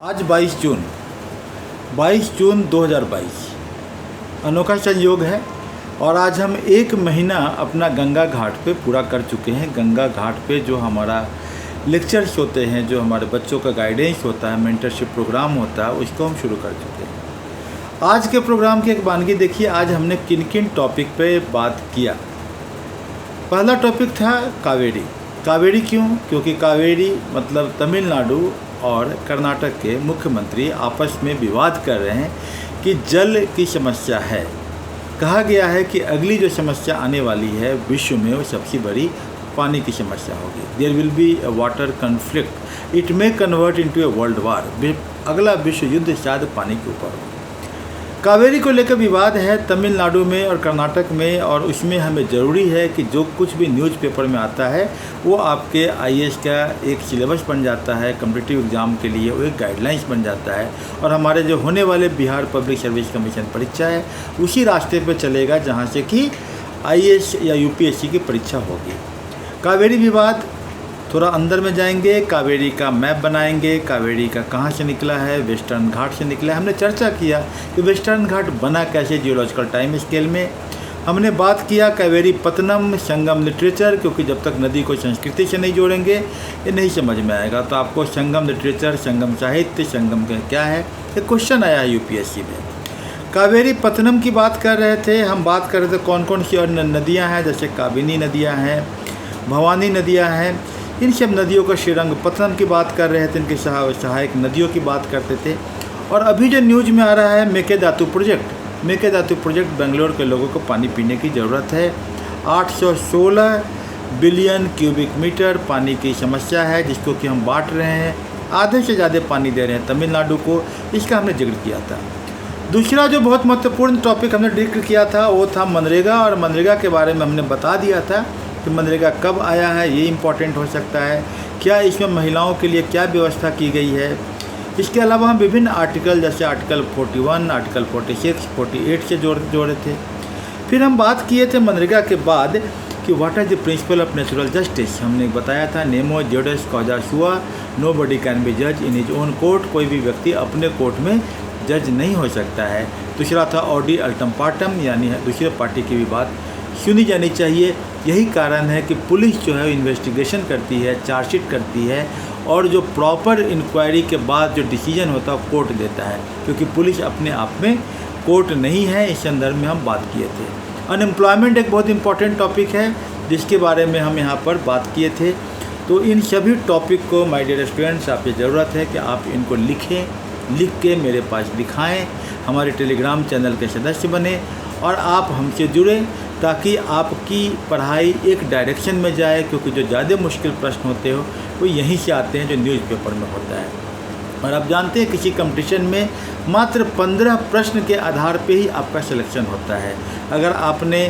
आज 22 जून 2022 अनोखा संयोग है और आज हम एक महीना अपना गंगा घाट पे पूरा कर चुके हैं। गंगा घाट पे जो हमारा लेक्चर्स होते हैं, जो हमारे बच्चों का गाइडेंस होता है, मेंटरशिप प्रोग्राम होता है, उसको हम शुरू कर चुके हैं। आज के प्रोग्राम की एक वानगी देखिए, आज हमने किन किन टॉपिक पे बात किया। पहला टॉपिक था कावेरी। कावेरी क्यों? क्योंकि कावेरी मतलब तमिलनाडु और कर्नाटक के मुख्यमंत्री आपस में विवाद कर रहे हैं कि जल की समस्या है। कहा गया है कि अगली जो समस्या आने वाली है विश्व में, वो सबसे बड़ी पानी की समस्या होगी। There will be a water conflict, it may convert into a world war. अगला विश्व युद्ध शायद पानी के ऊपर हो। कावेरी को लेकर विवाद है तमिलनाडु में और कर्नाटक में, और उसमें हमें ज़रूरी है कि जो कुछ भी न्यूज़पेपर में आता है वो आपके आईएएस का एक सिलेबस बन जाता है, कॉम्पिटिटिव एग्ज़ाम के लिए वो एक गाइडलाइंस बन जाता है, और हमारे जो होने वाले बिहार पब्लिक सर्विस कमीशन परीक्षा है उसी रास्ते पर चलेगा जहाँ से कि आईएएस या यूपीएससी की परीक्षा होगी। कावेरी विवाद, थोड़ा अंदर में जाएंगे, कावेरी का मैप बनाएंगे, कावेरी का कहाँ से निकला है, वेस्टर्न घाट से निकला है। हमने चर्चा किया कि वेस्टर्न घाट बना कैसे जियोलॉजिकल टाइम स्केल में। हमने बात किया कावेरी पत्तनम संगम लिटरेचर, क्योंकि जब तक नदी को संस्कृति से नहीं जोड़ेंगे ये नहीं समझ में आएगा। तो आपको संगम लिटरेचर, संगम साहित्य, संगम क्या है, ये क्वेश्चन आया है यूपीएससी में। कावेरी पत्तनम की बात कर रहे थे, हम बात कर रहे थे कौन कौन सी और नदियाँ हैं, जैसे काबिनी नदियाँ हैं, भवानी नदियाँ हैं। इन सब नदियों का श्रीरंगपट्टनम की बात कर रहे थे, इनकी सहायक नदियों की बात करते थे। और अभी जो न्यूज़ में आ रहा है मेकेदातु प्रोजेक्ट, मेकेदातु प्रोजेक्ट बेंगलोर के लोगों को पानी पीने की ज़रूरत है। 816 बिलियन क्यूबिक मीटर पानी की समस्या है, जिसको कि हम बांट रहे हैं, आधे से ज़्यादा पानी दे रहे हैं तमिलनाडु को। इसका हमने जिक्र किया था। दूसरा जो बहुत महत्वपूर्ण टॉपिक हमने जिक्र किया था वो था मनरेगा, और मनरेगा के बारे में हमने बता दिया था कि मनरेगा कब आया है, ये इम्पॉर्टेंट हो सकता है, क्या इसमें महिलाओं के लिए क्या व्यवस्था की गई है। इसके अलावा हम विभिन्न आर्टिकल जैसे आर्टिकल 41, आर्टिकल 46, 48 से जोड़े थे। फिर हम बात किए थे मनरेगा के बाद कि what is the principle of natural justice. हमने बताया था नेमो जस्टिस कॉजा सुआ, नो बडी कैन बी जज इन हिज ओन कोर्ट, कोई भी व्यक्ति अपने कोर्ट में जज नहीं हो सकता है। दूसरा था ऑडी अल्टम पार्टम, यानी दूसरे पार्टी की भी बात सुनी जानी चाहिए। यही कारण है कि पुलिस जो है इन्वेस्टिगेशन करती है, चार्जशीट करती है, और जो प्रॉपर इंक्वायरी के बाद जो डिसीजन होता है कोर्ट देता है, क्योंकि पुलिस अपने आप में कोर्ट नहीं है। इस संदर्भ में हम बात किए थे। अनएम्प्लॉयमेंट एक बहुत इंपॉर्टेंट टॉपिक है जिसके बारे में हम यहाँ पर बात किए थे। तो इन सभी टॉपिक को माय डियर स्टूडेंट्स, आपकी ज़रूरत है कि आप इनको लिखें, लिख के मेरे पास दिखाएं, हमारे टेलीग्राम चैनल के सदस्य बने और आप हमसे जुड़े, ताकि आपकी पढ़ाई एक डायरेक्शन में जाए। क्योंकि जो ज़्यादा मुश्किल प्रश्न होते हो वो यहीं से आते हैं जो न्यूज़पेपर में होता है। और आप जानते हैं किसी कंपटीशन में मात्र 15 प्रश्न के आधार पे ही आपका सिलेक्शन होता है। अगर आपने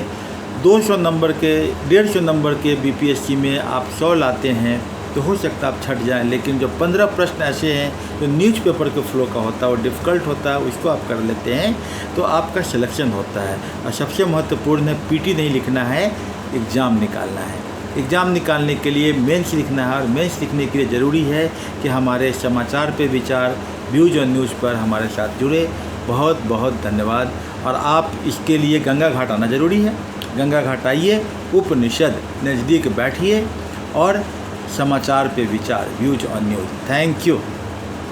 200 नंबर के, 150 नंबर के बीपीएससी में आप 100 लाते हैं तो हो सकता है आप छट जाएं, लेकिन जो 15 प्रश्न ऐसे हैं जो न्यूज़पेपर के फ्लो का होता है, वो डिफ़िकल्ट होता है, उसको आप कर लेते हैं तो आपका सिलेक्शन होता है। और सबसे महत्वपूर्ण है पीटी नहीं लिखना है, एग्ज़ाम निकालना है। एग्ज़ाम निकालने के लिए मेंस लिखना है, और मेंस लिखने के लिए ज़रूरी है कि हमारे समाचार पे विचार, व्यूज और न्यूज़ पर हमारे साथ जुड़े। बहुत बहुत धन्यवाद। और आप इसके लिए गंगा घाट आना ज़रूरी है। गंगा घाट आइए, उपनिषद नज़दीक बैठिए और समाचार पे विचार, व्यूज और न्यूज़। Thank you.